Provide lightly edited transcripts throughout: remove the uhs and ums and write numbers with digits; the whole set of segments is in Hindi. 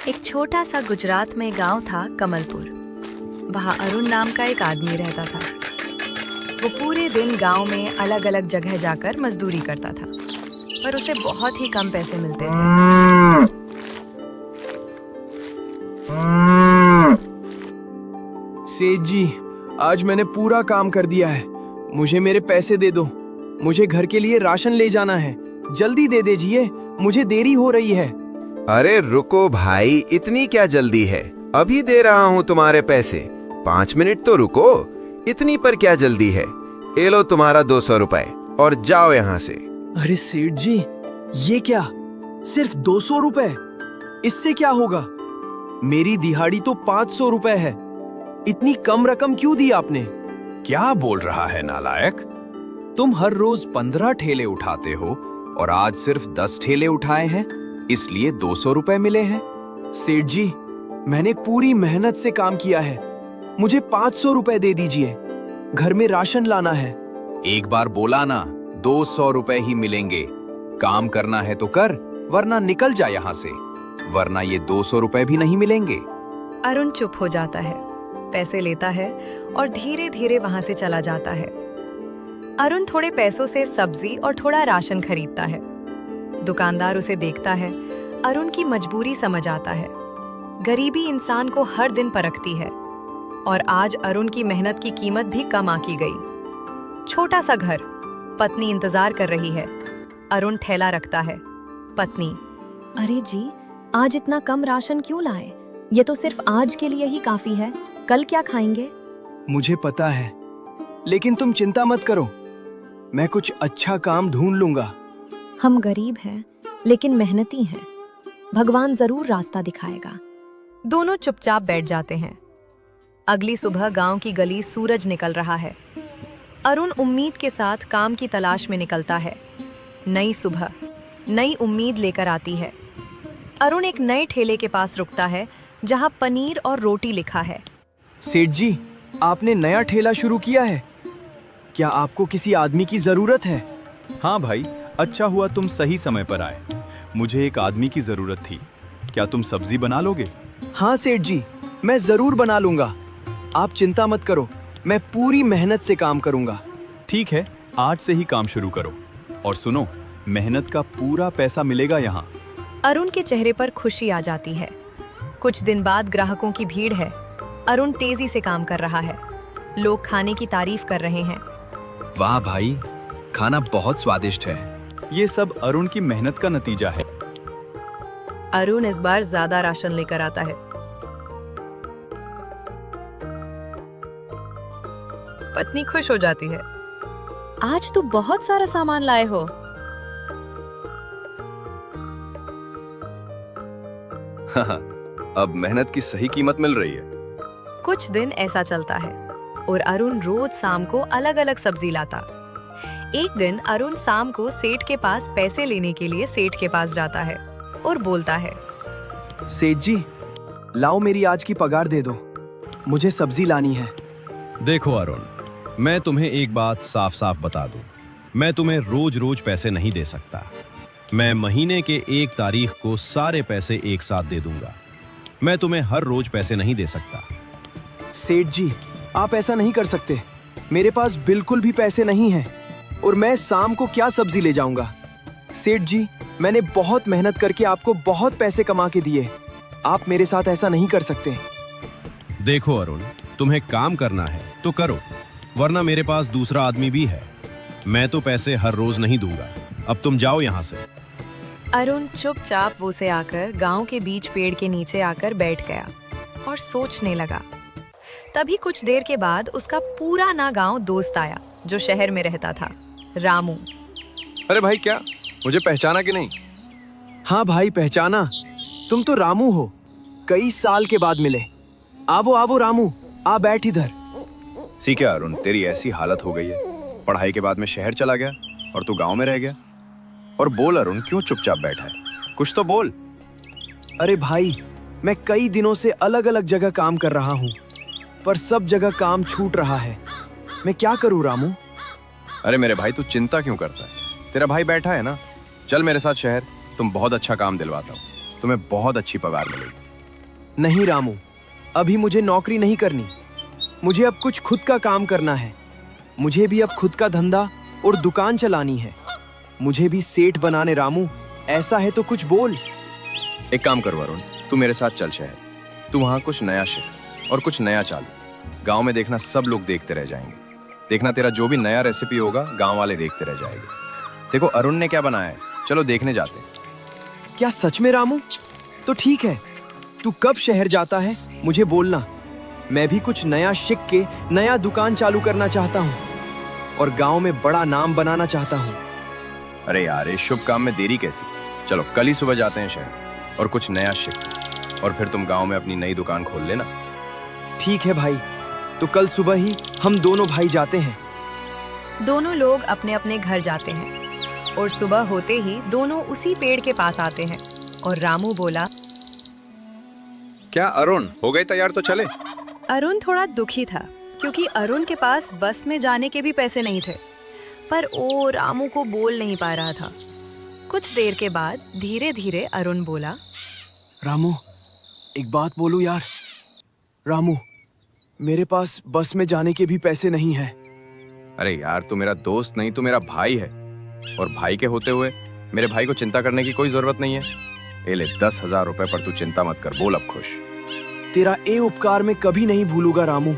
एक छोटा सा गुजरात में गांव था कमलपुर। वहाँ अरुण नाम का एक आदमी रहता था। वो पूरे दिन गांव में अलग अलग जगह जाकर मजदूरी करता था, पर उसे बहुत ही कम पैसे मिलते थे। सेठ जी, आज मैंने पूरा काम कर दिया है। मुझे मेरे पैसे दे दो। मुझे घर के लिए राशन ले जाना है। जल्दी दे दीजिए, मुझे देरी हो रही है। अरे रुको भाई, इतनी क्या जल्दी है? अभी दे रहा हूँ तुम्हारे पैसे। 5 मिनट तो रुको, इतनी पर क्या जल्दी है? ये लो तुम्हारा 200 रुपए और जाओ यहाँ से। अरे सेठ जी, ये क्या? सिर्फ 200 रुपए? इससे क्या होगा? मेरी दिहाड़ी तो 500 रुपए है। इतनी कम रकम क्यों दी आपने? क्या बोल रहा है नालायक? तुम हर रोज 15 ठेले उठाते हो और आज सिर्फ 10 ठेले उठाए हैं, इसलिए 200 रुपए मिले हैं। सेठ जी, मैंने पूरी मेहनत से काम किया है। मुझे 500 रुपए दे दीजिए। घर में राशन लाना है। एक बार बोला ना, 200 रुपए ही मिलेंगे। काम करना है तो कर, वरना निकल जा यहाँ से, वरना ये 200 रुपए भी नहीं मिलेंगे। अरुण चुप हो जाता है, पैसे लेता है और धीरे धीरे वहां से चला जाता है। अरुण थोड़े पैसों से सब्जी और थोड़ा राशन खरीदता है। दुकानदार उसे देखता है। अरुण की मजबूरी समझ आता है। गरीबी इंसान को हर दिन परखती है और आज अरुण की मेहनत की कीमत भी कम आंकी गई। छोटा सा घर, पत्नी इंतजार कर रही है। अरुण थैला रखता है। पत्नी: अरे जी, आज इतना कम राशन क्यों लाए? ये तो सिर्फ आज के लिए ही काफी है, कल क्या खाएंगे? मुझे पता है, लेकिन तुम चिंता मत करो। मैं कुछ अच्छा काम ढूंढ लूंगा। हम गरीब हैं, लेकिन मेहनती हैं। भगवान जरूर रास्ता दिखाएगा। दोनों चुपचाप बैठ जाते हैं। अगली सुबह गांव की गली सूरज निकल रहा है। अरुण उम्मीद के साथ काम की तलाश में निकलता है। नई सुबह नई उम्मीद लेकर आती है। अरुण एक नए ठेले के पास रुकता है जहां पनीर और रोटी लिखा है। सेठ जी, आपने नया ठेला शुरू किया है? क्या आपको किसी आदमी की जरूरत है? हाँ भाई, अच्छा हुआ तुम सही समय पर आए। मुझे एक आदमी की जरूरत थी। क्या तुम सब्जी बना लोगे? हाँ सेठ जी, मैं जरूर बना लूंगा। आप चिंता मत करो, मैं पूरी मेहनत से काम करूंगा। ठीक है, आज से ही काम शुरू करो। और सुनो, मेहनत का पूरा पैसा मिलेगा यहाँ। अरुण के चेहरे पर खुशी आ जाती है। कुछ दिन बाद ग्राहकों की भीड़ है। अरुण तेजी से काम कर रहा है। लोग खाने की तारीफ कर रहे हैं। वाह भाई, खाना बहुत स्वादिष्ट है। ये सब अरुण की मेहनत का नतीजा है। अरुण इस बार ज्यादा राशन लेकर आता है। पत्नी खुश हो जाती है। आज तो बहुत सारा सामान लाए हो। अब मेहनत की सही कीमत मिल रही है। कुछ दिन ऐसा चलता है और अरुण रोज शाम को अलग अलग सब्जी लाता। एक दिन अरुण शाम को सेठ के पास पैसे लेने के लिए सेठ के पास जाता है और बोलता है: सेठ जी, लाओ मेरी आज की पगार दे दो। मुझे सब्जी लानी है। देखो अरुण, मैं तुम्हें एक बात साफ साफ बता दूं, मैं तुम्हें रोज रोज पैसे नहीं दे सकता। मैं महीने के 1 तारीख को सारे पैसे एक साथ दे दूंगा। मैं तुम्हें हर रोज पैसे नहीं दे सकता। सेठ जी, आप ऐसा नहीं कर सकते। मेरे पास बिल्कुल भी पैसे नहीं हैं और मैं शाम को क्या सब्जी ले जाऊंगा। सेठ जी, मैंने बहुत मेहनत करके आपको बहुत पैसे कमा के दिए। आप मेरे साथ ऐसा नहीं कर सकते। देखो अरुण, तुम्हें काम करना है तो करो, वरना मेरे पास दूसरा आदमी भी है। मैं तो पैसे हर रोज नहीं दूंगा। अब तुम जाओ यहाँ से। अरुण चुपचाप वो से आकर गांव के बीच पेड़ के नीचे आकर बैठ गया और सोचने लगा। तभी कुछ देर के बाद उसका पुराना गांव दोस्त आया जो शहर में रहता था, रामू। अरे भाई, क्या मुझे पहचाना कि नहीं? हाँ भाई, पहचाना। तुम तो रामू हो। कई साल के बाद मिले। आवो आवो रामू, आ बैठ इधर। सीखे अरुण, तेरी ऐसी हालत हो गई है। पढ़ाई के बाद में शहर चला गया और तू गांव में रह गया। और बोल अरुण, क्यों चुपचाप बैठा है? कुछ तो बोल। अरे भाई, मैं कई दिनों से अलग अलग जगह काम कर रहा हूँ, पर सब जगह काम छूट रहा है। मैं क्या करूँ रामू? अरे मेरे भाई, तू चिंता क्यों करता है? तेरा भाई बैठा है ना। चल मेरे साथ शहर, तुम बहुत अच्छा काम दिलवाता हूँ। तुम्हें बहुत अच्छी पगार मिलेगी। नहीं रामू, अभी मुझे नौकरी नहीं करनी। मुझे अब कुछ खुद का काम करना है। मुझे भी अब खुद का धंधा और दुकान चलानी है। मुझे भी सेठ बनाने रामू, ऐसा है तो कुछ बोल। एक काम कर वरुण, तू मेरे साथ चल शहर। तू वहाँ कुछ नया सीख और कुछ नया चालू। गांव में देखना, सब लोग देखते रह जाएंगे। देखना तेरा जो भी नया रेसिपी होगा गांव वाले देखते रह जाएंगे। देखो अरुण ने क्या बनाया है, चलो देखने जाते हैं। क्या सच में रामू? तो ठीक है, तू कब शहर जाता है मुझे बोलना। मैं भी कुछ नया सीख के नया दुकान चालू करना चाहता हूँ और गांव में बड़ा नाम बनाना चाहता हूँ। अरे यार, इस शुभ काम में देरी कैसी? चलो कल ही सुबह जाते हैं शहर और कुछ नया सीख, और फिर तुम गांव में अपनी नई दुकान खोल लेना। ठीक है भाई, तो कल सुबह ही हम दोनों भाई जाते हैं। दोनों लोग अपने अपने घर जाते हैं और सुबह होते ही दोनों उसी पेड़ के पास आते हैं और रामू बोला, क्या अरुण, हो गए तैयार तो चले? अरुण थोड़ा दुखी था क्योंकि अरुण के पास बस में जाने के भी पैसे नहीं थे, पर वो रामू को बोल नहीं पा रहा था। कुछ देर के बाद धीरे धीरे अरुण बोला, रामू, एक बात बोलूं यार। रामू, मेरे पास बस में जाने के भी पैसे नहीं है। अरे यार, तू मेरा दोस्त नहीं, तू मेरा भाई है, और भाई के होते हुए मेरे भाई को चिंता करने की कोई जरूरत नहीं है। ये ले 10,000 रुपए, पर तू चिंता मत कर। बोल अब खुश। तेरा ए उपकार मैं कभी नहीं भूलूंगा रामू।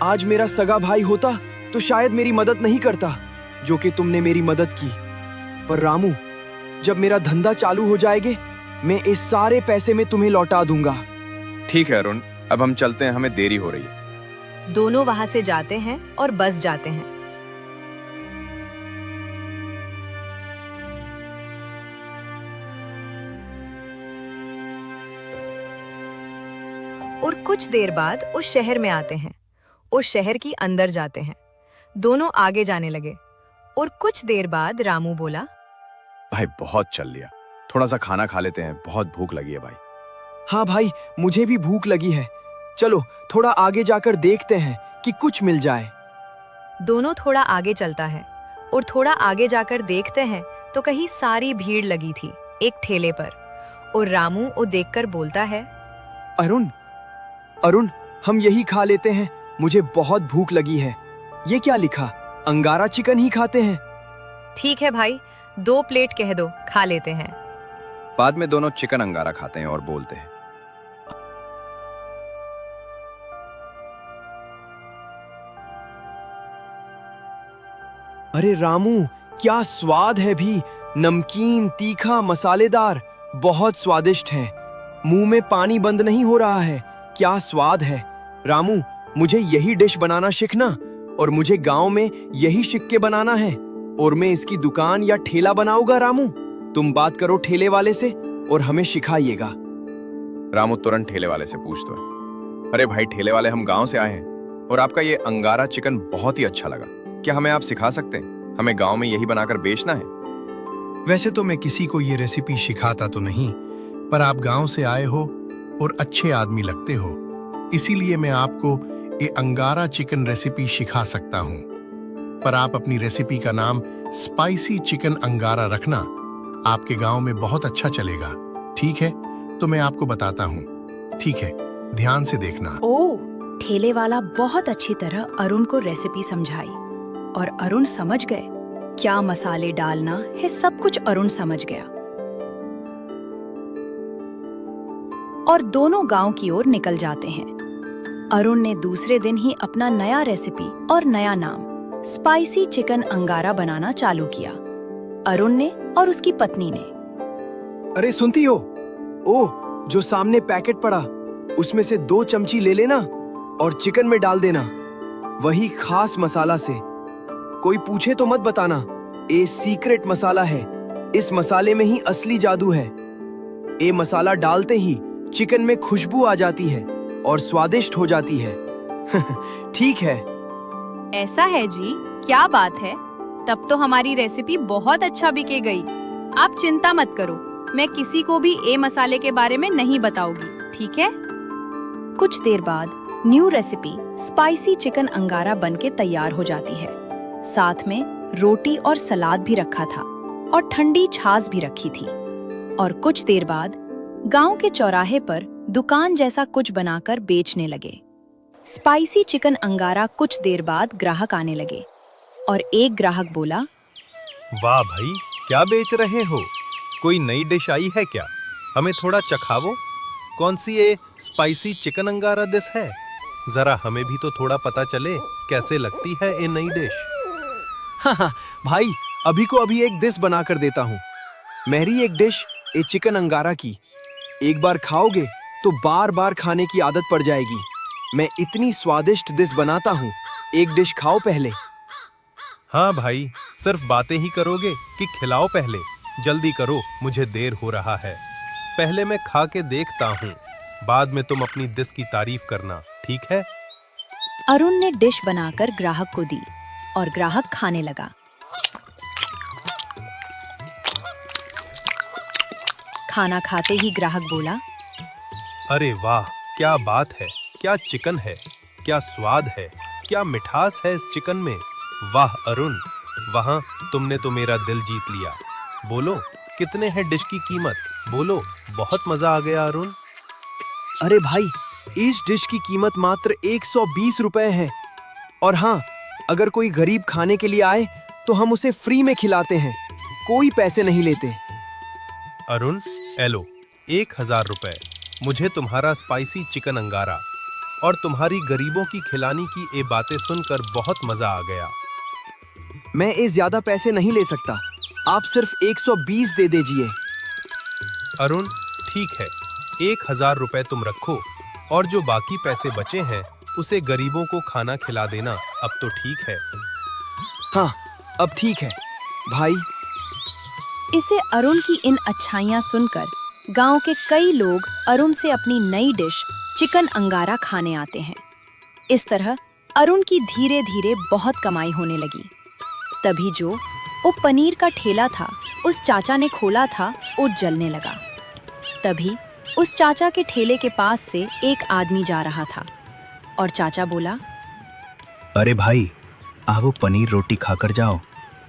आज मेरा सगा भाई होता तो शायद मेरी मदद नहीं करता जो कि तुमने मेरी मदद की। पर रामू, जब मेरा धंधा चालू हो जाएगा, मैं इस सारे पैसे में तुम्हें लौटा दूंगा। ठीक है अरुण, अब हम चलते हैं, हमें देरी हो रही है। दोनों वहां से जाते हैं और बस जाते हैं। और कुछ देर बाद उस शहर में आते हैं। उस शहर की अंदर जाते हैं। दोनों आगे जाने लगे और कुछ देर बाद रामू बोला, भाई बहुत चल लिया, थोड़ा सा खाना खा लेते हैं, बहुत भूख लगी है भाई। हाँ भाई, मुझे भी भूख लगी है। चलो थोड़ा आगे जाकर देखते हैं कि कुछ मिल जाए। दोनों थोड़ा आगे चलता है और थोड़ा आगे जाकर देखते हैं तो कहीं सारी भीड़ लगी थी एक ठेले पर, और रामू वो देखकर बोलता है, अरुण, अरुण, हम यही खा लेते हैं, मुझे बहुत भूख लगी है। ये क्या लिखा? अंगारा चिकन ही खाते हैं। ठीक है भाई, 2 प्लेट कह दो, खा लेते हैं। बाद में दोनों चिकन अंगारा खाते हैं और बोलते हैं, अरे रामू, क्या स्वाद है भी। नमकीन, तीखा, मसालेदार, बहुत स्वादिष्ट है। मुंह में पानी बंद नहीं हो रहा है। क्या स्वाद है। रामू, मुझे यही डिश बनाना सीखना और मुझे गांव में यही सीख के बनाना है, और मैं इसकी दुकान या ठेला बनाऊंगा। रामू, तुम बात करो ठेले वाले से और हमें सिखाइएगा। रामू तुरंत ठेले वाले से पूछता है, अरे भाई ठेले वाले, हम गांव से आए हैं और आपका ये अंगारा चिकन बहुत ही अच्छा लगा। क्या हमें आप सिखा सकते हैं? हमें गांव में यही बनाकर बेचना है। वैसे तो मैं किसी को ये रेसिपी सिखाता तो नहीं, पर आप गांव से आए हो और अच्छे आदमी लगते हो, इसीलिए मैं आपको ये अंगारा चिकन रेसिपी सिखा सकता हूँ। पर आप अपनी रेसिपी का नाम स्पाइसी चिकन अंगारा रखना, आपके गांव में बहुत अच्छा चलेगा। ठीक है, तो मैं आपको बताता हूँ। ठीक है, ध्यान से देखना। ओह, ठेले वाला बहुत अच्छी तरह अरुण को रेसिपी समझाई और अरुण समझ गए क्या मसाले डालना है। सब कुछ अरुण समझ गया और दोनों गांव की ओर निकल जाते हैं। अरुण ने दूसरे दिन ही अपना नया रेसिपी और नया नाम स्पाइसी चिकन अंगारा बनाना चालू किया। अरुण ने और उसकी पत्नी ने। अरे सुनती हो? ओह, जो सामने पैकेट पड़ा, उसमें से 2 चमची ले लेना और चिकन में डाल देना, वही खास मसाला से। कोई पूछे तो मत बताना, ये सीक्रेट मसाला है। इस मसाले में ही असली जादू है। ये मसाला डालते ही चिकन में खुशबू आ जाती है और स्वादिष्ट हो जाती है। ठीक है। ऐसा है जी, क्या बात है। तब तो हमारी रेसिपी बहुत अच्छा बिके गई। आप चिंता मत करो, मैं किसी को भी ए मसाले के बारे में नहीं बताऊंगी, ठीक है? कुछ देर बाद न्यू रेसिपी स्पाइसी चिकन अंगारा बनके तैयार हो जाती है। साथ में रोटी और सलाद भी रखा था और ठंडी छाछ भी रखी थी। और कुछ देर बाद गांव के चौराहे पर दुकान जैसा कुछ बनाकर बेचने लगे। स्पाइसी चिकन अंगारा कुछ देर बाद ग्राहक आने लगे और एक ग्राहक बोला, वाह भाई, क्या बेच रहे हो? कोई नई डिश आई है क्या? हमें थोड़ा चखावो। कौन सी ये स्पाइसी चिकन अंगारा डिश है? जरा हमें भी तो थोड़ा पता चले कैसे लगती है ये नई डिश। हाँ भाई, अभी को अभी एक डिश बना कर देता हूँ। मेरी एक डिश ए चिकन अंगारा की। एक बार खाओगे तो बार बार खाने की आदत पड़ जाएगी। मैं इतनी स्वादिष्ट डिश बनाता हूँ, एक डिश खाओ पहले। हाँ भाई, सिर्फ बातें ही करोगे कि खिलाओ पहले? जल्दी करो, मुझे देर हो रहा है। पहले मैं खा के देखता हूँ, बाद में तुम अपनी डिश की तारीफ करना, ठीक है? अरुण ने डिश बनाकर ग्राहक को दी और ग्राहक खाने लगा। खाना खाते ही ग्राहक बोला, अरे वाह, क्या बात है! क्या चिकन है, क्या स्वाद है, क्या मिठास है इस चिकन में। वाह अरुण, वहाँ तुमने तो मेरा दिल जीत लिया। बोलो, कितने है डिश की कीमत? बोलो, बहुत मजा आ गया अरुण। अरे भाई, इस डिश की कीमत मात्र 120 रुपए है। और हाँ, अगर कोई गरीब खाने के लिए आए तो हम उसे फ्री में खिलाते हैं, कोई पैसे नहीं लेते। अरुण, एलो 1000 रुपए। मुझे तुम्हारा स्पाइसी चिकन अंगारा और तुम्हारी गरीबों की खिलानी की ये बातें सुनकर बहुत मजा आ गया। मैं ये ज्यादा पैसे नहीं ले सकता, आप सिर्फ 120 दे दीजिए। अरुण, ठीक है, 1000 रुपए तुम रखो और जो बाकी पैसे बचे हैं उसे गरीबों को खाना खिला देना। अब तो ठीक है? हाँ, अब ठीक है भाई। इसे अरुण की इन अच्छाइयाँ सुनकर गांव के कई लोग अरुण से अपनी नई डिश चिकन अंगारा खाने आते हैं। इस तरह अरुण की धीरे धीरे बहुत कमाई होने लगी। तभी जो वो पनीर का ठेला था उस चाचा ने खोला था, वो जलने लगा। तभी उस चाचा के ठेले के पास से एक आदमी जा रहा था और चाचा बोला, अरे भाई, आओ पनीर रोटी खाकर जाओ,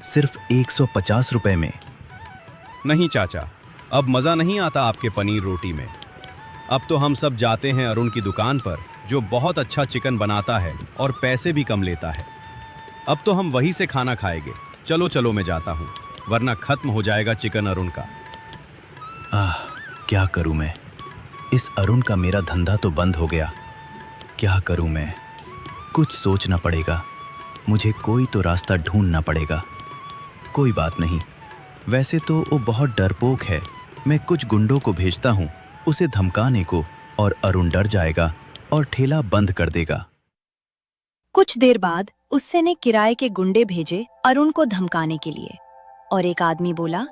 सिर्फ 150 रुपए में। नहीं चाचा, अब मज़ा नहीं आता आपके पनीर रोटी में। अब तो हम सब जाते हैं अरुण की दुकान पर, जो बहुत अच्छा चिकन बनाता है और पैसे भी कम लेता है। अब तो हम वहीं से खाना खाएंगे। चलो चलो, मैं जाता हूँ, वरना खत्म हो जाएगा चिकन अरुण का। क्या करूँ मैं? इस अरुण का मेरा धंधा तो बंद हो गया। क्या करूँ मैं? कुछ सोचना पड़ेगा। मुझे कोई तो रास्ता ढूंढना पड़ेगा। कोई बात नहीं, वैसे तो वो बहुत डरपोक है। मैं कुछ गुंडों को भेजता हूँ उसे धमकाने को, और अरुण डर जाएगा और ठेला बंद कर देगा। कुछ देर बाद उससे ने किराए के गुंडे भेजे अरुण को धमकाने के लिए, और एक आदमी बोला,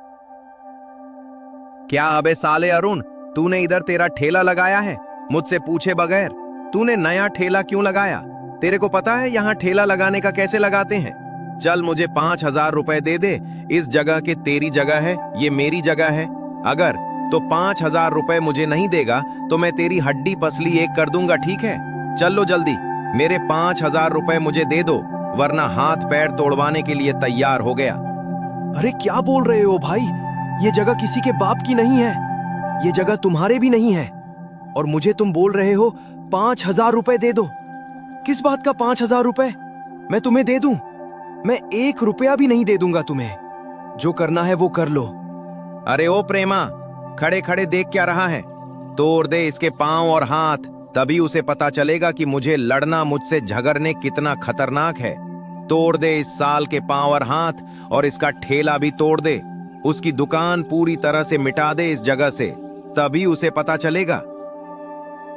क्या अबे साले अरुण, तूने इधर तेरा ठेला लगाया है मुझसे पूछे बगैर? तूने नया ठेला क्यों लगाया? तेरे को पता है यहाँ ठेला लगाने का कैसे लगाते हैं? चल मुझे 5000 रुपए दे दे। इस जगह के तेरी जगह है, ये मेरी जगह है। अगर तो 5000 रुपए मुझे नहीं देगा तो मैं तेरी हड्डी पसली एक कर दूंगा, ठीक है? चल लो जल्दी, मेरे 5000 रुपए मुझे दे दो, वरना हाथ पैर तोड़वाने के लिए तैयार हो गया। अरे क्या बोल रहे हो भाई? ये जगह किसी के बाप की नहीं है, ये जगह तुम्हारे भी नहीं है, और मुझे तुम बोल रहे हो 5000 रुपए दे दो। किस बात का 5000 रुपए? मैं तुम्हें दे दूं? मैं 1 रुपया भी नहीं दे दूंगा तुम्हें। जो करना है वो कर लो। अरे ओ प्रेमा, खड़े खड़े देख क्या रहा है? तोड़ दे इसके पांव और हाथ, तभी उसे पता चलेगा कि मुझे लड़ना, मुझसे झगड़ने कितना खतरनाक है। तोड़ दे इस साल के पांव और हाथ, और इसका ठेला भी तोड़ दे। उसकी दुकान पूरी तरह से मिटा दे इस जगह से, तभी उसे पता चलेगा।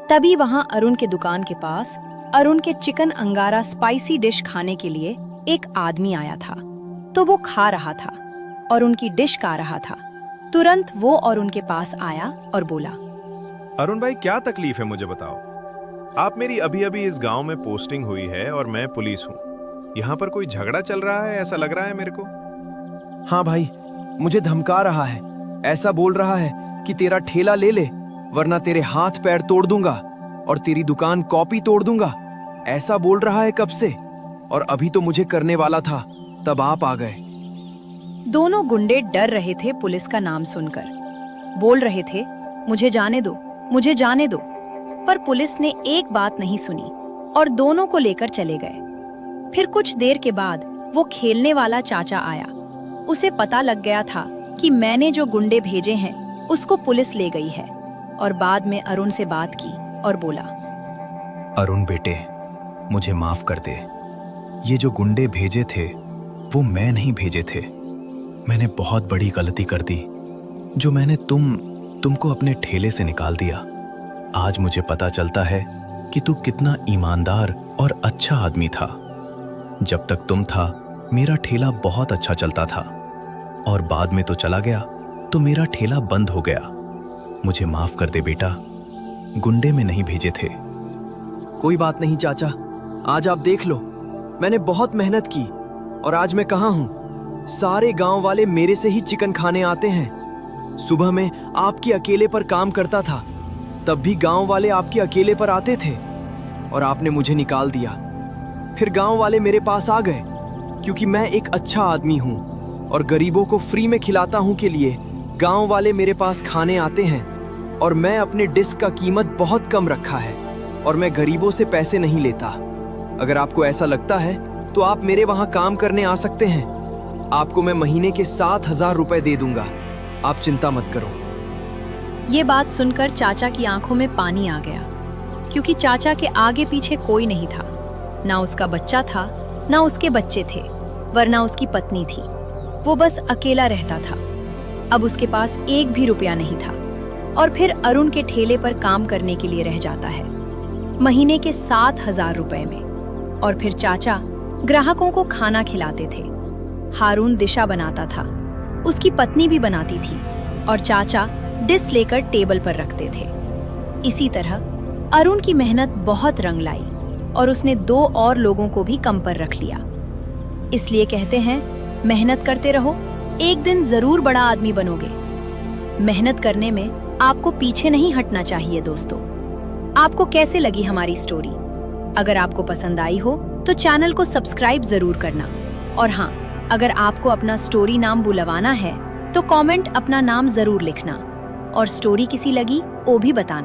तभी वहां अरुण के दुकान के पास अरुण के चिकन अंगारा स्पाइसी डिश खाने के लिए एक आदमी आया था। तो वो खा रहा था और उनकी डिश खा रहा था। तुरंत वो और उनके पास आया और बोला, अरुण भाई, क्या तकलीफ है मुझे बताओ। आप मेरी अभी अभी इस गांव में पोस्टिंग हुई है और मैं पुलिस हूँ। यहाँ पर कोई झगड़ा चल रहा है ऐसा लग रहा है मेरे को। हाँ भाई, मुझे धमका रहा है। ऐसा बोल रहा है कि तेरा ठेला ले ले, वरना तेरे हाथ पैर तोड़ दूंगा और तेरी दुकान कॉपी तोड़ दूंगा। ऐसा बोल रहा है कब से, और अभी तो मुझे करने वाला था, तब आप आ गए। दोनों गुंडे डर रहे थे पुलिस का नाम सुनकर। बोल रहे थे, मुझे जाने दो, मुझे जाने दो। पर पुलिस ने एक बात नहीं सुनी और दोनों को लेकर चले गए। फिर कुछ देर के बाद वो खेलने वाला चाचा आया। उसे पता लग गया था कि मैंने जो गुंडे भेजे हैं उसको पुलिस ले गई है, और बाद में अरुण से बात की और बोला, अरुण बेटे, मुझे माफ कर दे। ये जो गुंडे भेजे थे वो मैं नहीं भेजे थे। मैंने बहुत बड़ी गलती कर दी जो मैंने तुमको अपने ठेले से निकाल दिया। आज मुझे पता चलता है कि तू कितना ईमानदार और अच्छा आदमी था। जब तक तुम था मेरा ठेला बहुत अच्छा चलता था, और बाद में तो चला गया तो मेरा ठेला बंद हो गया। मुझे माफ कर दे बेटा, गुंडे में नहीं भेजे थे। कोई बात नहीं चाचा, आज आप देख लो, मैंने बहुत मेहनत की और आज मैं कहाँ हूँ। सारे गांव वाले मेरे से ही चिकन खाने आते हैं। सुबह में आपके अकेले पर काम करता था, तब भी गांव वाले आपके अकेले पर आते थे और आपने मुझे निकाल दिया। फिर गांव वाले मेरे पास आ गए क्योंकि मैं एक अच्छा आदमी हूँ और गरीबों को फ्री में खिलाता हूँ के लिए गांव वाले मेरे पास खाने आते हैं। और मैं अपने डिश का कीमत बहुत कम रखा है और मैं गरीबों से पैसे नहीं लेता। अगर आपको ऐसा लगता है तो आप मेरे वहाँ काम करने आ सकते हैं। आपको मैं महीने के 7,000 रुपए दे दूंगा, आप चिंता मत करो। ये बात सुनकर चाचा की आंखों में पानी आ गया, क्योंकि चाचा के आगे पीछे कोई नहीं था। ना उसका बच्चा था, ना उसके बच्चे थे, वरना उसकी पत्नी थी। वो बस अकेला रहता था। अब उसके पास एक भी रुपया नहीं था और फिर अरुण के ठेले पर काम करने के लिए रह जाता है, महीने के 7,000 रुपए में। और फिर चाचा ग्राहकों को खाना खिलाते थे। हारून दिशा बनाता था, उसकी पत्नी भी बनाती थी और चाचा डिश लेकर टेबल पर रखते थे। इसी तरह अरुण की मेहनत बहुत रंग लाई और उसने 2 और लोगों को भी कम पर रख लिया। इसलिए कहते हैं, मेहनत करते रहो, एक दिन जरूर बड़ा आदमी बनोगे। मेहनत करने में आपको पीछे नहीं हटना चाहिए। दोस्तों, आपको कैसे लगी हमारी स्टोरी? अगर आपको पसंद आई हो तो चैनल को सब्सक्राइब जरूर करना। और हाँ, अगर आपको अपना स्टोरी नाम बुलवाना है तो कमेंट अपना नाम जरूर लिखना और स्टोरी किसी लगी वो भी बताना।